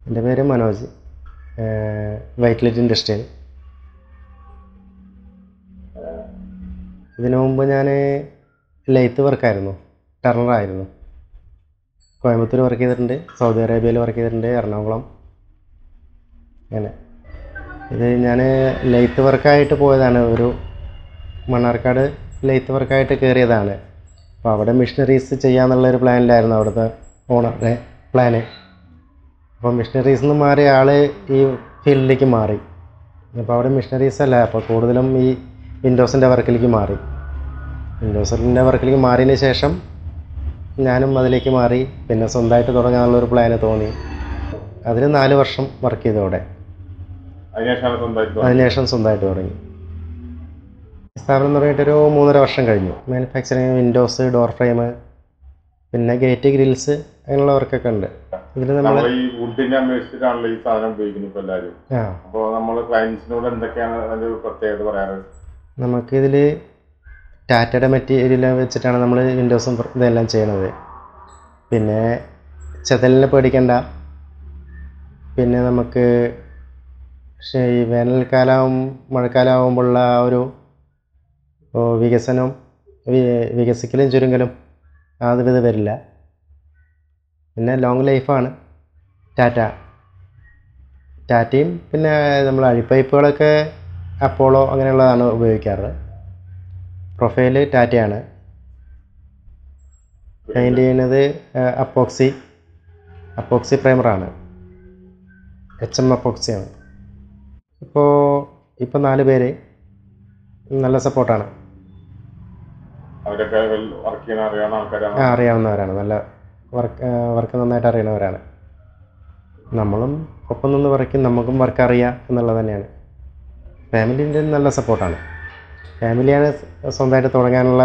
എൻ്റെ പേര് മനോജ്. വൈറ്റ്ലൈറ്റ് ഇൻഡസ്ട്രിയൽ. ഇതിനു മുമ്പ് ഞാൻ ലെയ്ത്ത് വർക്കായിരുന്നു, ടർണറായിരുന്നു. കോയമ്പത്തൂർ വർക്ക് ചെയ്തിട്ടുണ്ട്, സൗദി അറേബ്യയിൽ വർക്ക് ചെയ്തിട്ടുണ്ട്, എറണാകുളം. അങ്ങനെ ഇത് ഞാൻ ലെയ്ത്ത് വർക്കായിട്ട് പോയതാണ്. ഒരു മണ്ണാർക്കാട് ലെയ്ത്ത് വർക്കായിട്ട് കയറിയതാണ്. അപ്പോൾ അവിടെ മിഷനറീസ് ചെയ്യാന്നുള്ളൊരു പ്ലാനിലായിരുന്നു അവിടുത്തെ ഓണറുടെ പ്ലാന്. അപ്പോൾ മിഷനറീസിൽ നിന്ന് മാറി ആൾ ഈ ഫീൽഡിലേക്ക് മാറി. അപ്പോൾ അവിടെ മിഷനറീസ് അല്ല, അപ്പോൾ കൂടുതലും ഈ വിൻഡോസിൻ്റെ വർക്കിലേക്ക് മാറി. വിൻഡോസിൻ്റെ വർക്കിലേക്ക് മാറിയതിന് ശേഷം ഞാനും അതിലേക്ക് മാറി. പിന്നെ സ്വന്തമായിട്ട് തുടങ്ങാനുള്ളൊരു പ്ലാന് തോന്നി. അതിൽ 4 വർഷം വർക്ക് ചെയ്തു അവിടെ. അതിനുശേഷം സ്വന്തമായിട്ട് തുടങ്ങി. സ്ഥാപനം തുടങ്ങിയിട്ടൊരു 3.5 വർഷം കഴിഞ്ഞു. മാനുഫാക്ചറിങ്, വിൻഡോസ്, ഡോർ ഫ്രെയിം, പിന്നെ ഗേറ്റ്, ഗ്രിൽസ്, അങ്ങനെയുള്ള വർക്കൊക്കെ ഉണ്ട്. ഇതിൽ നമ്മൾ ഈ വുഡിനെ അപേക്ഷിച്ചിട്ടാണല്ലോ ഈ സാധനം ഉപയോഗിക്കുന്നത് ഇപ്പോൾ എല്ലാവരും. അപ്പോൾ നമ്മൾ ക്ലയൻസിനോട് എന്തൊക്കെയാണ് അതിൻ്റെ പ്രത്യേകത പറയാറ്? നമുക്കിതിൽ ടാറ്റയുടെ മെറ്റീരിയൽ വെച്ചിട്ടാണ് നമ്മൾ വിൻഡോസും ഇതെല്ലാം ചെയ്യണത്. പിന്നെ ചെതലിനെ പേടിക്കണ്ട. പിന്നെ നമുക്ക് ഈ വേനൽക്കാലം, മഴക്കാലമാകുമ്പോഴുള്ള ആ ഒരു വികസിക്കലും ചുരുങ്ങലും അത് വരില്ല. പിന്നെ ലോങ് ലൈഫാണ് ടാറ്റയും. പിന്നെ നമ്മൾ അഴിപ്പൈപ്പുകളൊക്കെ അപ്പോളോ അങ്ങനെയുള്ളതാണ് ഉപയോഗിക്കാറ്. പ്രൊഫൈല് ടാറ്റയാണ്. പെയിൻറ്റ് ചെയ്യുന്നത് അപ്പോക്സി പ്രൈമറാണ്, HM അപ്പോക്സിയാണ്. ഇപ്പോൾ 4 പേര് നല്ല സപ്പോർട്ടാണ്. അറിയാവുന്നവരാണ്, നല്ല വർക്ക് നന്നായിട്ട് അറിയുന്നവരാണ്. നമ്മളും ഒപ്പം നിന്ന് പറയും, നമുക്കും വർക്ക് അറിയാം എന്നുള്ളത് തന്നെയാണ്. ഫാമിലിൻ്റെ നല്ല സപ്പോർട്ടാണ്. ഫാമിലിയാണ് സ്വന്തമായിട്ട് തുടങ്ങാനുള്ള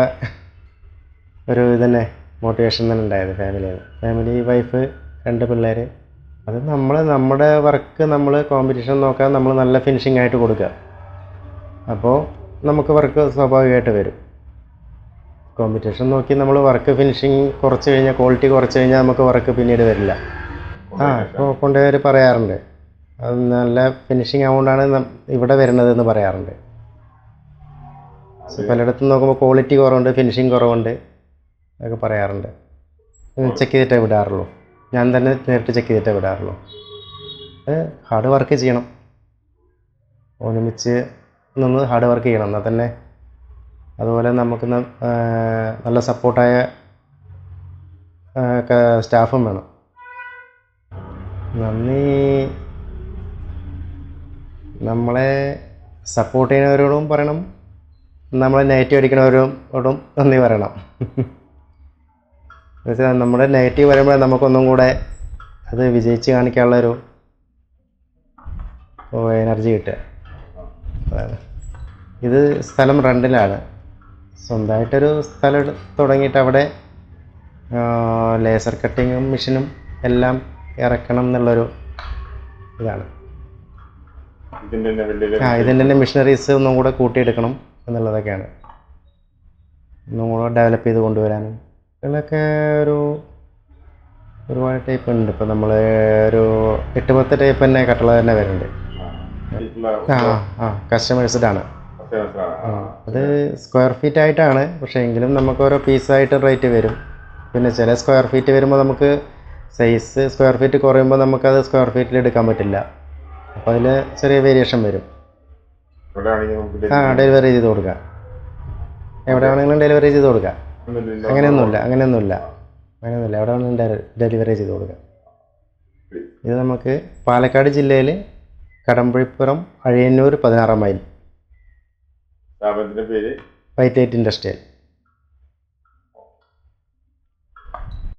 ഒരു ഇതന്നെ മോട്ടിവേഷൻ തന്നെ ഉണ്ടായത്. ഫാമിലി, വൈഫ്, 2 പിള്ളേർ. അത് നമ്മുടെ വർക്ക് നമ്മൾ കോമ്പറ്റീഷൻ നോക്കാതെ നമ്മൾ നല്ല ഫിനിഷിംഗ് ആയിട്ട് കൊടുക്കുക. അപ്പോൾ നമുക്ക് വർക്ക് സ്വാഭാവികമായിട്ട് വരും. കോമ്പറ്റീഷൻ നോക്കി നമ്മൾ വർക്ക് ഫിനിഷിങ് കുറച്ച് കഴിഞ്ഞാൽ, ക്വാളിറ്റി കുറച്ച് കഴിഞ്ഞാൽ നമുക്ക് വർക്ക് പിന്നീട് വരില്ല. ഇപ്പോൾ കൊണ്ടുപോയവർ പറയാറുണ്ട്, അത് നല്ല ഫിനിഷിങ് ആവുകൊണ്ടാണ് ഇവിടെ വരുന്നതെന്ന് പറയാറുണ്ട്. പലയിടത്തും നോക്കുമ്പോൾ ക്വാളിറ്റി കുറവുണ്ട്, ഫിനിഷിങ് കുറവുണ്ട് അതൊക്കെ പറയാറുണ്ട്. ചെക്ക് ചെയ്തിട്ടേ വിടാറുള്ളൂ. ഞാൻ തന്നെ നേരിട്ട് ചെക്ക് ചെയ്തിട്ടേ വിടാറുള്ളൂ. ഹാർഡ് വർക്ക് ചെയ്യണം, ഒരുമിച്ച് നിന്ന് ഹാർഡ് വർക്ക് ചെയ്യണം. എന്നാൽ തന്നെ അതുപോലെ നമുക്ക് നല്ല സപ്പോർട്ടായ സ്റ്റാഫും വേണം. നന്ദി നമ്മളെ സപ്പോർട്ട് ചെയ്യുന്നവരോടും പറയണം, നമ്മളെ നെഗറ്റീവ് അടിക്കുന്നവരോടും നന്ദി പറയണം. എന്നുവെച്ചാൽ നമ്മുടെ നെഗറ്റീവ് വരുമ്പോൾ നമുക്കൊന്നും കൂടെ അത് വിജയിച്ച് കാണിക്കാനുള്ളൊരു എനർജി കിട്ടുക. അതാണ്. ഇത് സ്ഥലം റെൻറ്റിലാണ്. സ്വന്തമായിട്ടൊരു സ്ഥലം തുടങ്ങിയിട്ട് അവിടെ ലേസർ കട്ടിങ്ങും മെഷീനും എല്ലാം ഇറക്കണം എന്നുള്ളൊരു ഇതാണ്. ഇതിൻ്റെ തന്നെ മെഷീനറീസ് ഒന്നും കൂടെ കൂട്ടിയെടുക്കണം എന്നുള്ളതൊക്കെയാണ്. ഒന്നും കൂടെ ഡെവലപ്പ് ചെയ്ത് കൊണ്ടുവരാനും ഇതിലൊക്കെ ഒരുപാട് ടൈപ്പ് ഉണ്ട്. ഇപ്പോൾ നമ്മൾ ഒരു 8-10 ടൈപ്പ് തന്നെ കട്ടള തന്നെ വരുന്നുണ്ട്. കസ്റ്റമൈസ്ഡാണ്. അത് സ്ക്വയർ ഫീറ്റ് ആയിട്ടാണ്, പക്ഷേ എങ്കിലും നമുക്ക് ഓരോ പീസായിട്ട് റേറ്റ് വരും. പിന്നെ ചില സ്ക്വയർ ഫീറ്റ് വരുമ്പോൾ നമുക്ക് സൈസ് സ്ക്വയർ ഫീറ്റ് കുറയുമ്പോൾ നമുക്കത് സ്ക്വയർ ഫീറ്റിൽ എടുക്കാൻ പറ്റില്ല. അപ്പോൾ അതിൽ ചെറിയ വേരിയേഷൻ വരും. ഡെലിവറി ചെയ്ത് കൊടുക്കുക, എവിടെ വേണമെങ്കിലും ഡെലിവറി ചെയ്ത് കൊടുക്കുക. അങ്ങനെയൊന്നുമില്ല. എവിടെ വേണമെങ്കിലും ഡെലിവറി ചെയ്ത് കൊടുക്കുക. ഇത് നമുക്ക് പാലക്കാട് ജില്ലയിൽ കടമ്പഴിപ്പുറം, അഴിയന്നൂർ, 16 മൈൽ. വൈറ്റ്ലൈറ്റ് ഇൻഡസ്ട്രിയൽ.